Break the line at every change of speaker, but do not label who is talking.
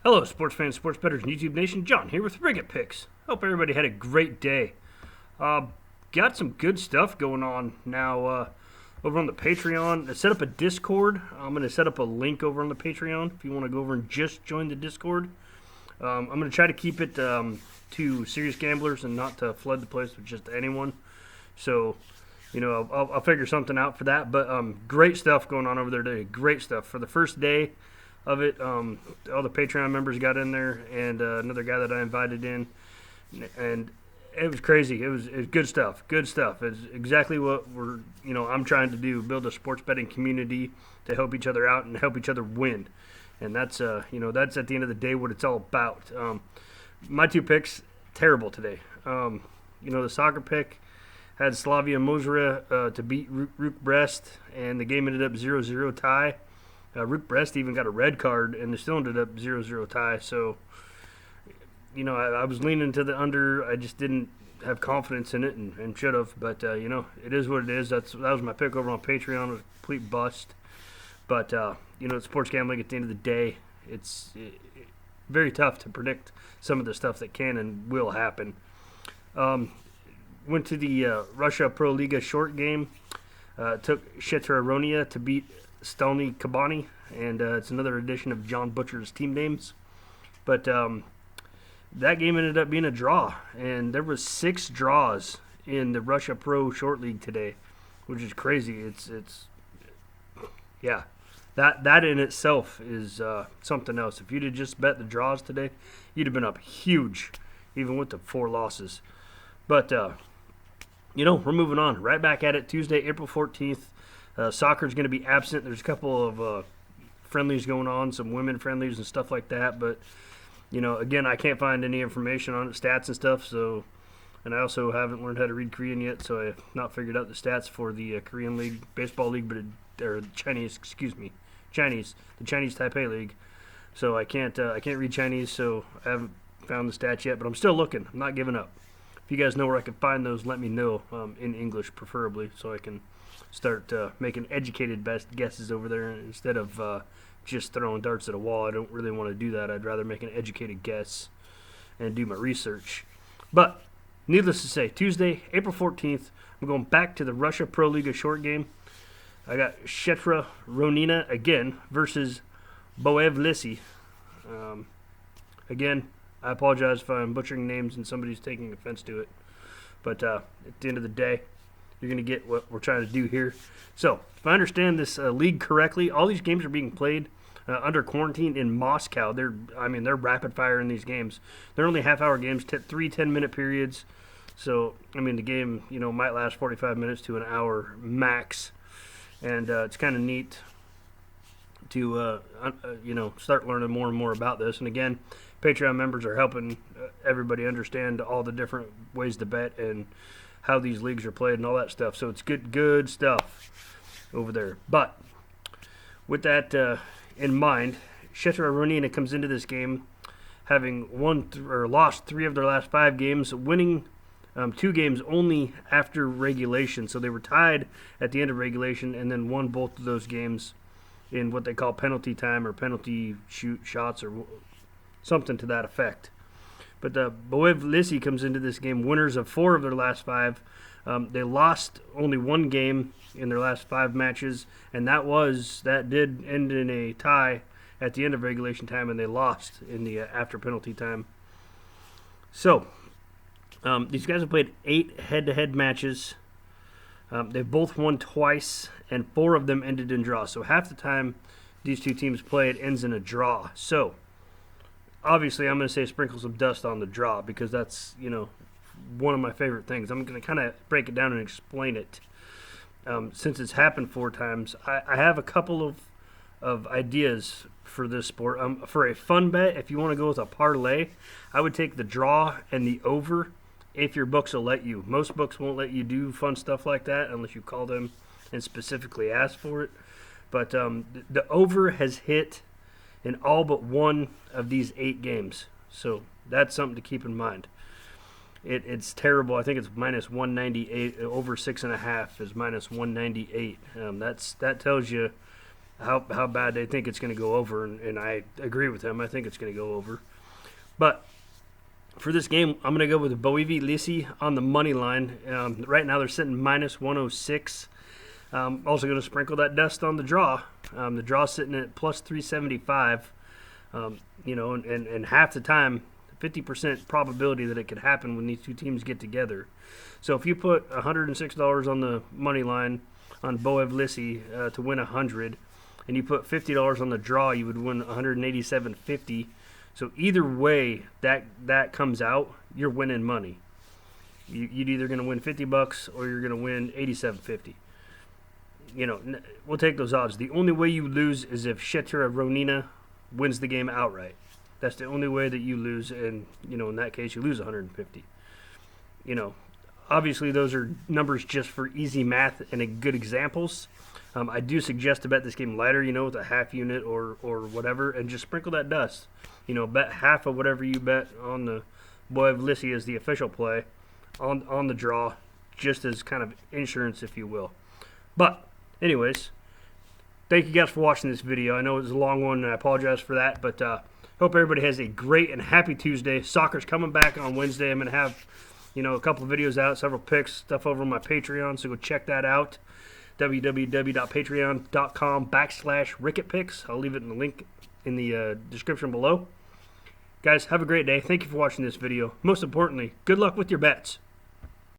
Hello, sports fans, sports bettors, and YouTube Nation. John here with Riggit Picks. Hope everybody had a great day. Got some good stuff going on now over on the Patreon. I set up a Discord. I'm going to set up a link over on the Patreon if you want to go over and just join the Discord. I'm going to try to keep it to serious gamblers and not to flood the place with just anyone. So, I'll figure something out for that. But great stuff going on over there today. Great stuff. For the first day of it, all the Patreon members got in there, and another guy that I invited in, and it was crazy. It was good stuff. Good stuff. It's exactly what I'm trying to do: build a sports betting community to help each other out and help each other win. And that's that's at the end of the day what it's all about. My two picks terrible today. The soccer pick had Slavia Mosra to beat Rook Brest, and the game ended up 0-0 tie. Rook Brest even got a red card, and they still ended up 0-0 tie. So, I was leaning to the under. I just didn't have confidence in it and should have. But, it is what it is. That was my pick over on Patreon. It was a complete bust. But, sports gambling at the end of the day, it's very tough to predict some of the stuff that can and will happen. Went to the Russia Pro Liga short game. Took Chetyre to beat Stalny Kabani, and it's another edition of John Butcher's team names. But that game ended up being a draw, and there was 6 draws in the Russia Pro Short League today, which is crazy. That in itself is something else. If you'd have just bet the draws today, you'd have been up huge, even with the 4 losses. But we're moving on. Right back at it Tuesday, April 14th. Soccer's going to be absent. There's a couple of friendlies going on, some women friendlies and stuff like that. But, again, I can't find any information on it, stats and stuff. So, and I also haven't learned how to read Korean yet, so I have not figured out the stats for the Korean League, Baseball League, or the Chinese Taipei League. So I can't read Chinese, so I haven't found the stats yet. But I'm still looking. I'm not giving up. If you guys know where I can find those, let me know, in English preferably, so I can start making educated best guesses over there instead of just throwing darts at a wall. I don't really want to do that. I'd rather make an educated guess and do my research. But needless to say, Tuesday, April 14th, I'm going back to the Russia Pro Liga short game. I got Chetyre Ronina again versus Boevye Lisy. Again, I apologize if I'm butchering names and somebody's taking offense to it. But at the end of the day, you're going to get what we're trying to do here. So, if I understand this league correctly, all these games are being played under quarantine in Moscow. They're rapid fire in these games. They're only half-hour games, 3 10-minute periods. So, the game, might last 45 minutes to an hour max. And it's kind of neat to, start learning more and more about this. And again, Patreon members are helping everybody understand all the different ways to bet and how these leagues are played and all that stuff. So it's good stuff over there. But with that in mind, Chetyre Ronina comes into this game having lost 3 of their last 5 games, winning 2 games only after regulation. So they were tied at the end of regulation and then won both of those games in what they call penalty time or penalty shots or something to that effect. But Boevye Lisy comes into this game winners of 4 of their last 5. They lost only 1 game in their last 5 matches, and that did end in a tie at the end of regulation time, and they lost in the after penalty time. So these guys have played 8 head-to-head matches. They've both won twice, and 4 of them ended in draws. So half the time these two teams play, it ends in a draw. So obviously, I'm going to say sprinkle some dust on the draw because that's, one of my favorite things. I'm going to kind of break it down and explain it. Since it's happened 4 times, I have a couple of ideas for this sport. For a fun bet, if you want to go with a parlay, I would take the draw and the over if your books will let you. Most books won't let you do fun stuff like that unless you call them and specifically ask for it. But the over has hit in all but 1 of these 8 games. So that's something to keep in mind. It's terrible. I think it's minus 198. Over 6.5 is minus 198. That tells you how bad they think it's going to go over, and I agree with them. I think it's going to go over. But for this game, I'm going to go with Boevye Lisy on the money line. Right now they're sitting minus 106. Also going to sprinkle that dust on the draw. The draw's sitting at plus 375. And half the time, 50% probability that it could happen when these two teams get together. So if you put $106 on the money line on Boevye Lisy to win 100, and you put $50 on the draw, you would win 187.50. So either way that comes out, you're winning money. You're either going to win $50 or you're going to win 87.50. We'll take those odds. The only way you lose is if Chetyre Ronina wins the game outright. That's the only way that you lose, and in that case you lose 150. Obviously those are numbers just for easy math and good examples. I do suggest to bet this game lighter, with a half unit or whatever, and just sprinkle that dust. Bet half of whatever you bet on the Boevye Lisy as the official play on the draw, just as kind of insurance, if you will. But anyways, thank you guys for watching this video. I know it was a long one, and I apologize for that, but hope everybody has a great and happy Tuesday. Soccer's coming back on Wednesday. I'm going to have, a couple of videos out, several picks, stuff over on my Patreon, so go check that out. www.patreon.com/RicketPicks. I'll leave it in the link in the description below. Guys, have a great day. Thank you for watching this video. Most importantly, good luck with your bets.